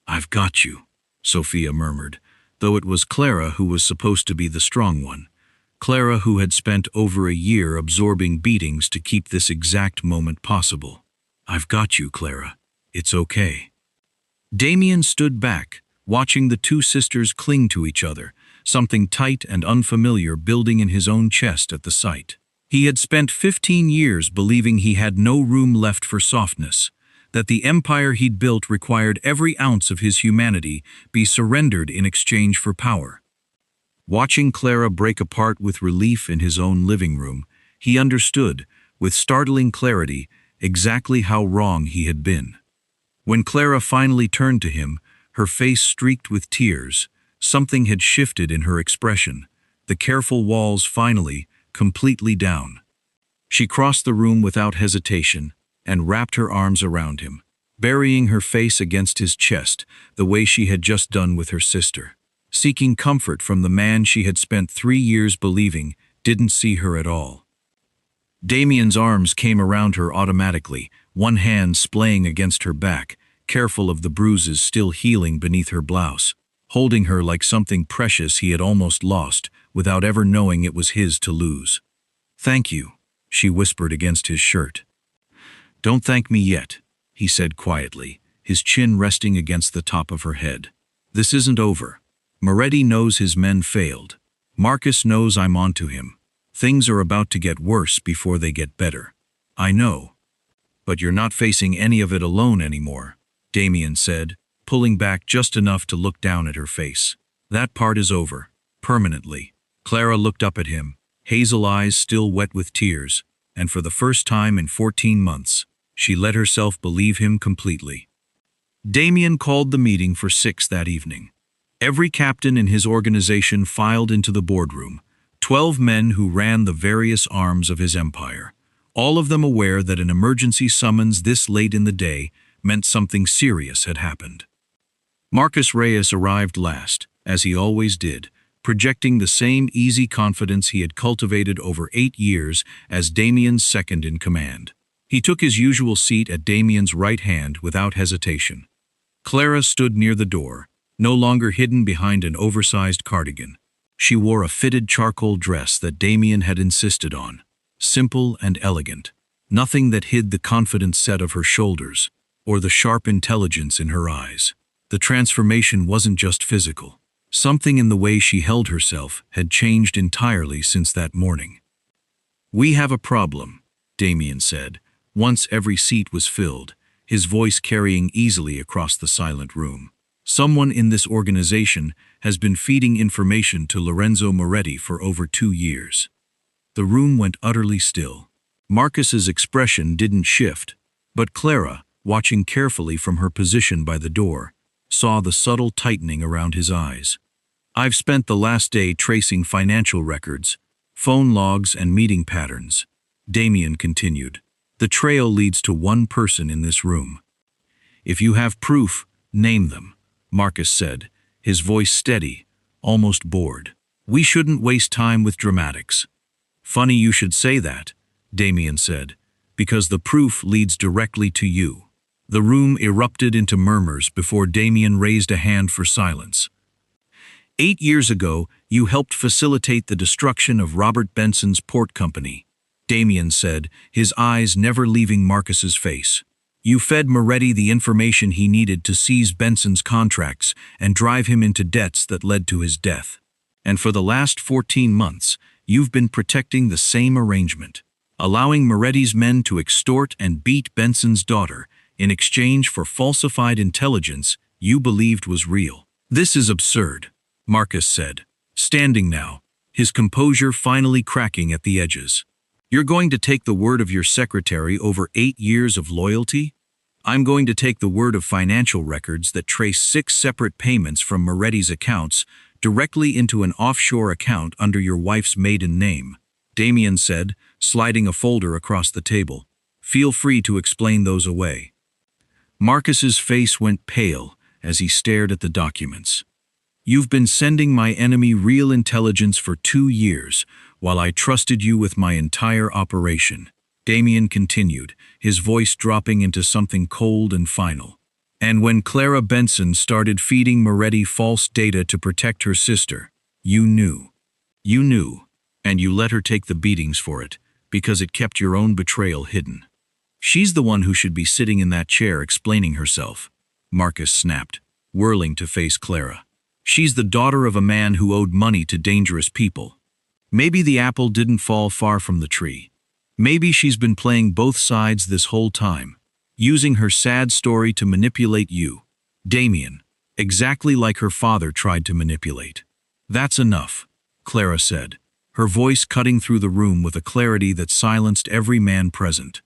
"I've got you," Sophia murmured, though it was Clara who was supposed to be the strong one. Clara who had spent over a year absorbing beatings to keep this exact moment possible. "I've got you, Clara. It's okay." Damien stood back, watching the 2 sisters cling to each other, something tight and unfamiliar building in his own chest at the sight. He had spent 15 years believing he had no room left for softness, that the empire he'd built required every ounce of his humanity be surrendered in exchange for power. Watching Clara break apart with relief in his own living room, he understood, with startling clarity, exactly how wrong he had been. When Clara finally turned to him, her face streaked with tears, something had shifted in her expression, the careful walls finally, completely down. She crossed the room without hesitation and wrapped her arms around him, burying her face against his chest the way she had just done with her sister, seeking comfort from the man she had spent 3 years believing didn't see her at all. Damien's arms came around her automatically, one hand splaying against her back, careful of the bruises still healing beneath her blouse, holding her like something precious he had almost lost without ever knowing it was his to lose. "Thank you," she whispered against his shirt. "Don't thank me yet," he said quietly, his chin resting against the top of her head. "This isn't over. Moretti knows his men failed. Marcus knows I'm onto him. Things are about to get worse before they get better. I know. But you're not facing any of it alone anymore," Damien said, pulling back just enough to look down at her face. "That part is over, permanently." Clara looked up at him, hazel eyes still wet with tears, and for the first time in 14 months, she let herself believe him completely. Damien called the meeting for 6 that evening. Every captain in his organization filed into the boardroom, 12 men who ran the various arms of his empire, all of them aware that an emergency summons this late in the day meant something serious had happened. Marcus Reyes arrived last, as he always did, projecting the same easy confidence he had cultivated over 8 years as Damien's second in command. He took his usual seat at Damien's right hand without hesitation. Clara stood near the door, no longer hidden behind an oversized cardigan. She wore a fitted charcoal dress that Damien had insisted on, simple and elegant, nothing that hid the confident set of her shoulders or the sharp intelligence in her eyes. The transformation wasn't just physical. Something in the way she held herself had changed entirely since that morning. "We have a problem," Damien said, once every seat was filled, his voice carrying easily across the silent room. "Someone in this organization has been feeding information to Lorenzo Moretti for over 2 years." The room went utterly still. Marcus's expression didn't shift, but Clara, watching carefully from her position by the door, saw the subtle tightening around his eyes. "I've spent the last day tracing financial records, phone logs and meeting patterns," Damien continued. "The trail leads to one person in this room. If you have proof, name them," Marcus said, his voice steady, almost bored. "We shouldn't waste time with dramatics." "Funny you should say that," Damien said, "because the proof leads directly to you." The room erupted into murmurs before Damien raised a hand for silence. "8 years ago, you helped facilitate the destruction of Robert Benson's port company," Damien said, his eyes never leaving Marcus's face. "You fed Moretti the information he needed to seize Benson's contracts and drive him into debts that led to his death. And for the last 14 months, you've been protecting the same arrangement, allowing Moretti's men to extort and beat Benson's daughter in exchange for falsified intelligence you believed was real. This is absurd," Marcus said, standing now, his composure finally cracking at the edges. "You're going to take the word of your secretary over 8 years of loyalty? I'm going to take the word of financial records that trace 6 separate payments from Moretti's accounts directly into an offshore account under your wife's maiden name," Damien said, sliding a folder across the table. "Feel free to explain those away." Marcus's face went pale as he stared at the documents. "You've been sending my enemy real intelligence for 2 years, while I trusted you with my entire operation," Damien continued, his voice dropping into something cold and final. "And when Clara Benson started feeding Moretti false data to protect her sister, you knew. You knew, and you let her take the beatings for it, because it kept your own betrayal hidden. She's the one who should be sitting in that chair explaining herself," Marcus snapped, whirling to face Clara. "She's the daughter of a man who owed money to dangerous people. Maybe the apple didn't fall far from the tree. Maybe she's been playing both sides this whole time, using her sad story to manipulate you, Damien, exactly like her father tried to manipulate." "That's enough," Clara said, her voice cutting through the room with a clarity that silenced every man present.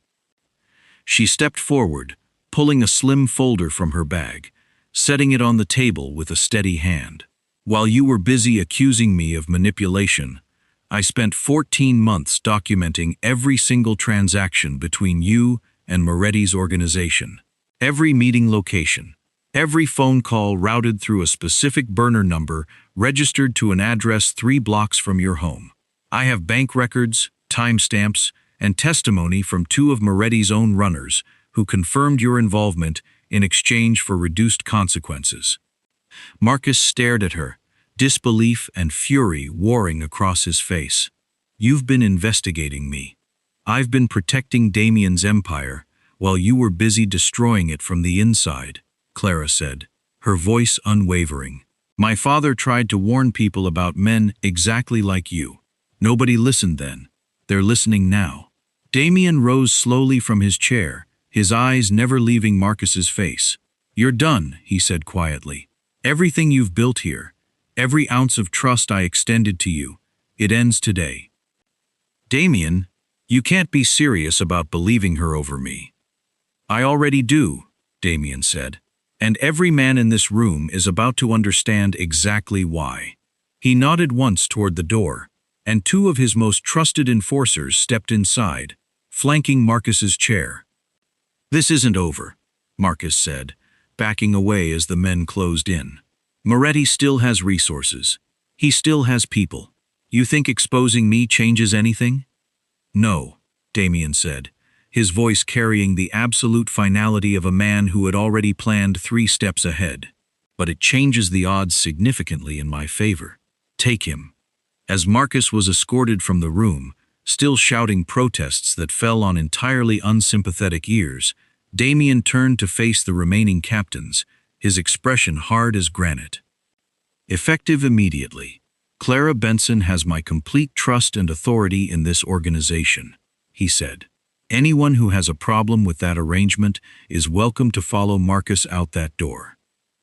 She stepped forward, pulling a slim folder from her bag, setting it on the table with a steady hand. "While you were busy accusing me of manipulation, I spent 14 months documenting every single transaction between you and Moretti's organization. Every meeting location, every phone call routed through a specific burner number registered to an address 3 blocks from your home. I have bank records, timestamps, and testimony from 2 of Moretti's own runners who confirmed your involvement in exchange for reduced consequences. Marcus stared at her, disbelief and fury warring across his face. You've been investigating me. I've been protecting Damien's empire while you were busy destroying it from the inside, Clara said, her voice unwavering. My father tried to warn people about men exactly like you. Nobody listened then. They're listening now. Damien rose slowly from his chair, his eyes never leaving Marcus's face. You're done, he said quietly. Everything you've built here, every ounce of trust I extended to you, it ends today. Damien, you can't be serious about believing her over me. I already do, Damien said, and every man in this room is about to understand exactly why. He nodded once toward the door, and 2 of his most trusted enforcers stepped inside, flanking Marcus's chair. This isn't over, Marcus said, backing away as the men closed in. Moretti still has resources. He still has people. You think exposing me changes anything? No, Damien said, his voice carrying the absolute finality of a man who had already planned 3 steps ahead. But it changes the odds significantly in my favor. Take him. As Marcus was escorted from the room, still shouting protests that fell on entirely unsympathetic ears, Damien turned to face the remaining captains, his expression hard as granite. Effective immediately. Clara Benson has my complete trust and authority in this organization, he said. Anyone who has a problem with that arrangement is welcome to follow Marcus out that door.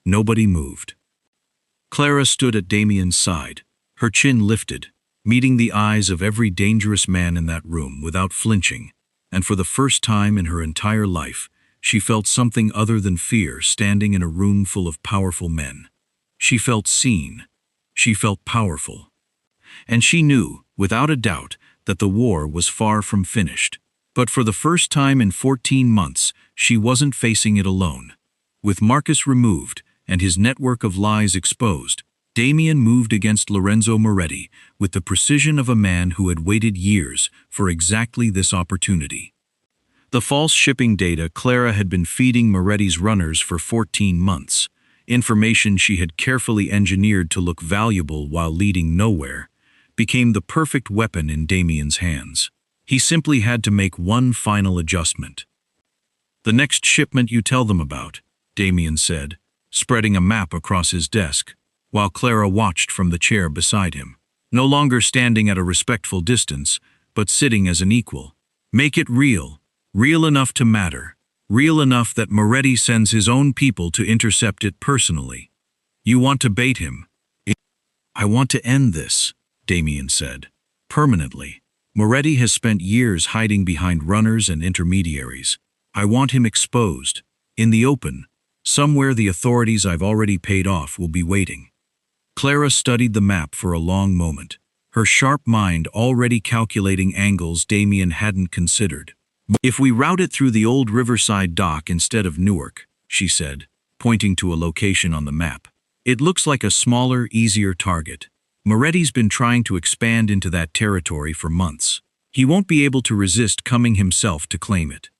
Nobody moved. Clara stood at Damien's side, her chin lifted, meeting the eyes of every dangerous man in that room without flinching, and for the first time in her entire life, she felt something other than fear standing in a room full of powerful men. She felt seen. She felt powerful. And she knew, without a doubt, that the war was far from finished. But for the first time in 14 months, she wasn't facing it alone. With Marcus removed and his network of lies exposed, Damien moved against Lorenzo Moretti with the precision of a man who had waited years for exactly this opportunity. The false shipping data Clara had been feeding Moretti's runners for 14 months, information she had carefully engineered to look valuable while leading nowhere, became the perfect weapon in Damien's hands. He simply had to make one final adjustment. The next shipment you tell them about, Damien said, spreading a map across his desk, while Clara watched from the chair beside him, no longer standing at a respectful distance, but sitting as an equal. Make it real. Real enough to matter, real enough that Moretti sends his own people to intercept it personally. You want to bait him. I want to end this, Damien said, permanently. Moretti has spent years hiding behind runners and intermediaries. I want him exposed, in the open. Somewhere the authorities I've already paid off will be waiting. Clara studied the map for a long moment, her sharp mind already calculating angles Damien hadn't considered. If we route it through the old Riverside dock instead of Newark, she said, pointing to a location on the map, it looks like a smaller, easier target. Moretti's been trying to expand into that territory for months. He won't be able to resist coming himself to claim it.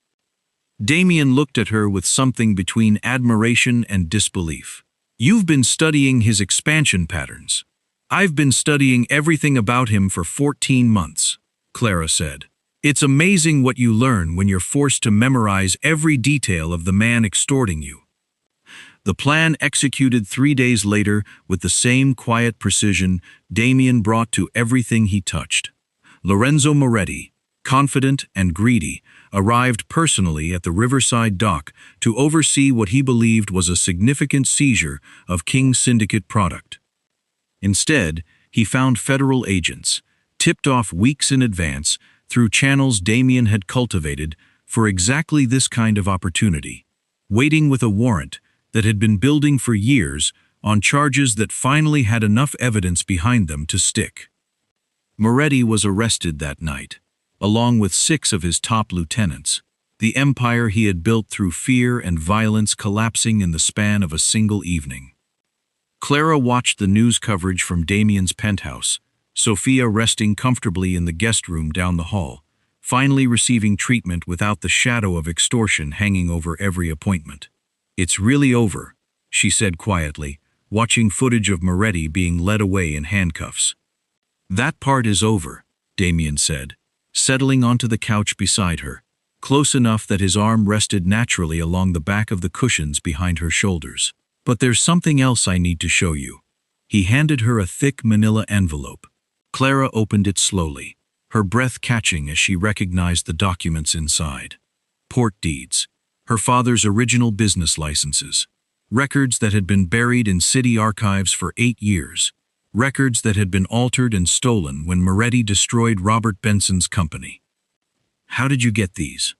Damien looked at her with something between admiration and disbelief. You've been studying his expansion patterns. I've been studying everything about him for 14 months, Clara said. It's amazing what you learn when you're forced to memorize every detail of the man extorting you. The plan executed 3 days later with the same quiet precision Damien brought to everything he touched. Lorenzo Moretti, confident and greedy, arrived personally at the Riverside dock to oversee what he believed was a significant seizure of King Syndicate product. Instead, he found federal agents, tipped off weeks in advance through channels Damien had cultivated for exactly this kind of opportunity, waiting with a warrant that had been building for years on charges that finally had enough evidence behind them to stick. Moretti was arrested that night, along with 6 of his top lieutenants, the empire he had built through fear and violence collapsing in the span of a single evening. Clara watched the news coverage from Damien's penthouse, Sophia resting comfortably in the guest room down the hall, finally receiving treatment without the shadow of extortion hanging over every appointment. "It's really over," she said quietly, watching footage of Moretti being led away in handcuffs. "That part is over," Damien said, settling onto the couch beside her, close enough that his arm rested naturally along the back of the cushions behind her shoulders. "But there's something else I need to show you." He handed her a thick manila envelope. Clara opened it slowly, her breath catching as she recognized the documents inside. Port deeds, her father's original business licenses, records that had been buried in city archives for 8 years, records that had been altered and stolen when Moretti destroyed Robert Benson's company. "How did you get these?"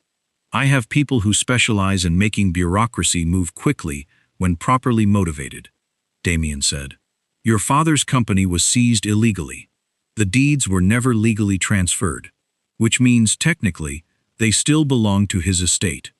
"I have people who specialize in making bureaucracy move quickly when properly motivated," Damien said. "Your father's company was seized illegally. The deeds were never legally transferred, which means technically they still belong to his estate."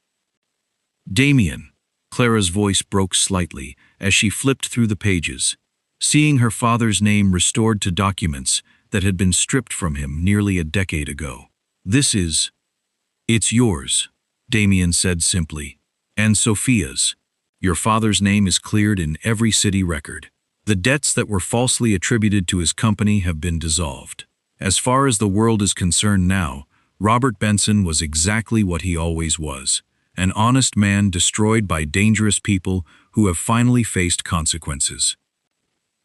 "Damien," Clara's voice broke slightly as she flipped through the pages, seeing her father's name restored to documents that had been stripped from him nearly a decade ago. "It's yours," Damien said simply, "and Sophia's. Your father's name is cleared in every city record. The debts that were falsely attributed to his company have been dissolved. As far as the world is concerned now, Robert Benson was exactly what he always was, an honest man destroyed by dangerous people who have finally faced consequences."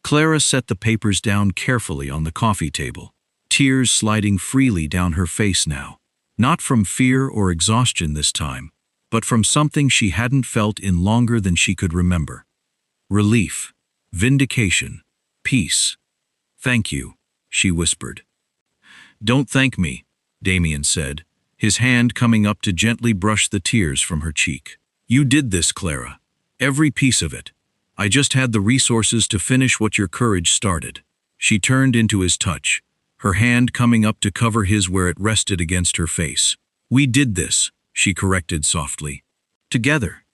Clara set the papers down carefully on the coffee table, tears sliding freely down her face now, not from fear or exhaustion this time, but from something she hadn't felt in longer than she could remember. Relief, vindication, peace. "Thank you," she whispered. "Don't thank me," Damien said, his hand coming up to gently brush the tears from her cheek. "You did this, Clara. Every piece of it. I just had the resources to finish what your courage started." She turned into his touch, her hand coming up to cover his where it rested against her face. "We did this," she corrected softly. "Together."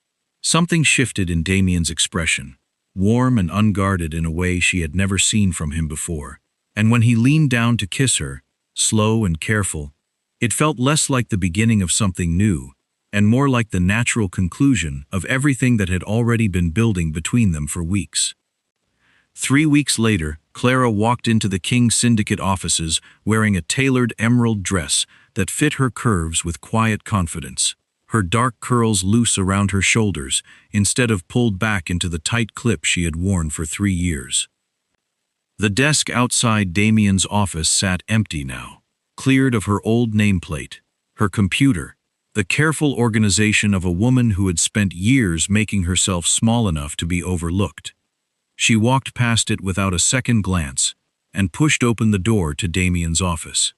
Something shifted in Damien's expression, warm and unguarded in a way she had never seen from him before, and when he leaned down to kiss her, slow and careful, it felt less like the beginning of something new, and more like the natural conclusion of everything that had already been building between them for weeks. 3 weeks later, Clara walked into the King Syndicate offices wearing a tailored emerald dress that fit her curves with quiet confidence, her dark curls loose around her shoulders instead of pulled back into the tight clip she had worn for 3 years. The desk outside Damien's office sat empty now, cleared of her old nameplate, her computer, the careful organization of a woman who had spent years making herself small enough to be overlooked. She walked past it without a second glance and pushed open the door to Damien's office.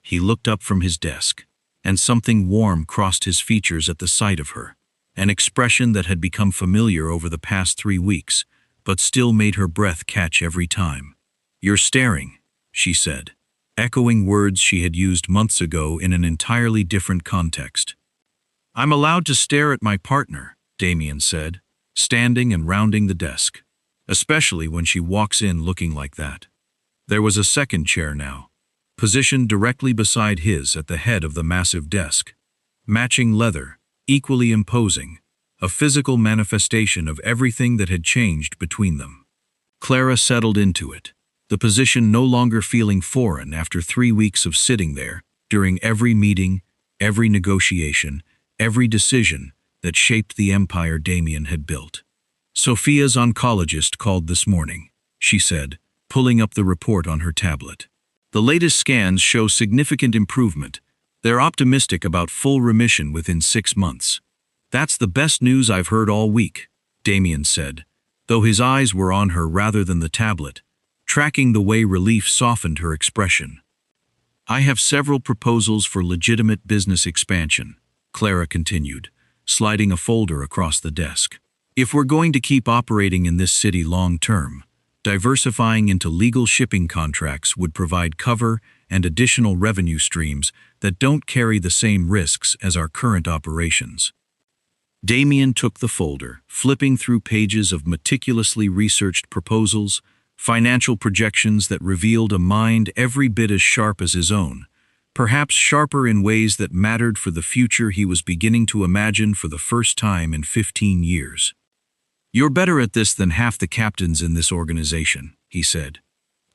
He looked up from his desk, and something warm crossed his features at the sight of her, an expression that had become familiar over the past 3 weeks, but still made her breath catch every time. "You're staring," she said, echoing words she had used months ago in an entirely different context. "I'm allowed to stare at my partner," Damien said, standing and rounding the desk, especially when she walks in looking like that. There was a second chair now, positioned directly beside his at the head of the massive desk. Matching leather, equally imposing, a physical manifestation of everything that had changed between them. Clara settled into it, the position no longer feeling foreign after 3 weeks of sitting there, during every meeting, every negotiation, every decision that shaped the empire Damien had built. "Sophia's oncologist called this morning," she said, pulling up the report on her tablet. "The latest scans show significant improvement. They're optimistic about full remission within 6 months. That's the best news I've heard all week," Damien said, though his eyes were on her rather than the tablet, tracking the way relief softened her expression. "I have several proposals for legitimate business expansion," Clara continued, sliding a folder across the desk. "If we're going to keep operating in this city long term, Diversifying into legal shipping contracts would provide cover and additional revenue streams that don't carry the same risks as our current operations. Damien took the folder, flipping through pages of meticulously researched proposals, financial projections that revealed a mind every bit as sharp as his own, perhaps sharper in ways that mattered for the future he was beginning to imagine for the first time in 15 years. "You're better at this than half the captains in this organization," he said.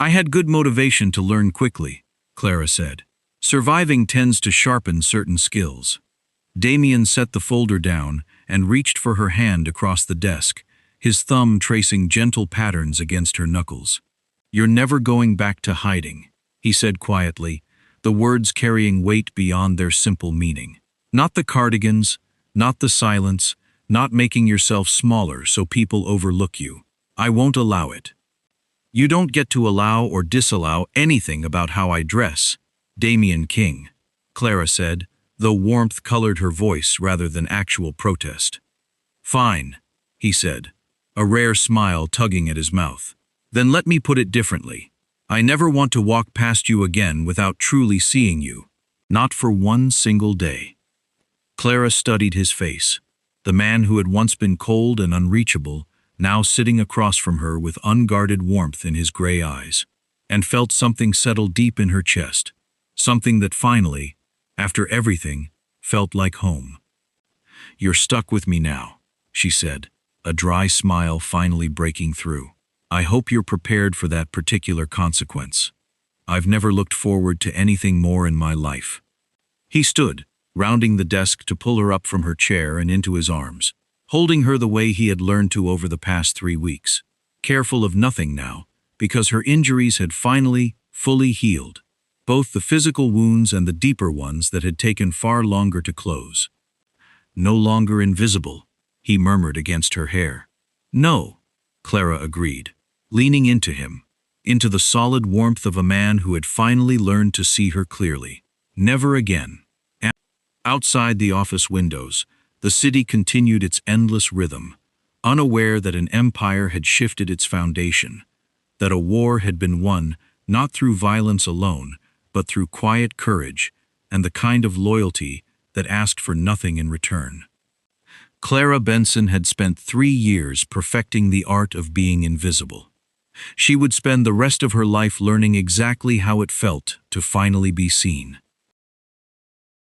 "I had good motivation to learn quickly," Clara said. "Surviving tends to sharpen certain skills." Damien set the folder down and reached for her hand across the desk, his thumb tracing gentle patterns against her knuckles. "You're never going back to hiding," he said quietly, the words carrying weight beyond their simple meaning. "Not the cardigans, not the silence, not making yourself smaller so people overlook you. I won't allow it." "You don't get to allow or disallow anything about how I dress, Damien King," Clara said, though warmth colored her voice rather than actual protest. "Fine," he said, a rare smile tugging at his mouth. "Then let me put it differently. I never want to walk past you again without truly seeing you. Not for one single day." Clara studied his face, the man who had once been cold and unreachable, now sitting across from her with unguarded warmth in his gray eyes, and felt something settle deep in her chest, something that finally, after everything, felt like home. "You're stuck with me now," she said, a dry smile finally breaking through. "I hope you're prepared for that particular consequence. I've never looked forward to anything more in my life." He stood, rounding the desk to pull her up from her chair and into his arms, holding her the way he had learned to over the past 3 weeks, careful of nothing now, because her injuries had finally, fully healed, both the physical wounds and the deeper ones that had taken far longer to close. "No longer invisible," he murmured against her hair. "No," Clara agreed, leaning into him, into the solid warmth of a man who had finally learned to see her clearly. Never again. Outside the office windows, the city continued its endless rhythm, unaware that an empire had shifted its foundation, that a war had been won not through violence alone, but through quiet courage and the kind of loyalty that asked for nothing in return. Clara Benson had spent 3 years perfecting the art of being invisible. She would spend the rest of her life learning exactly how it felt to finally be seen.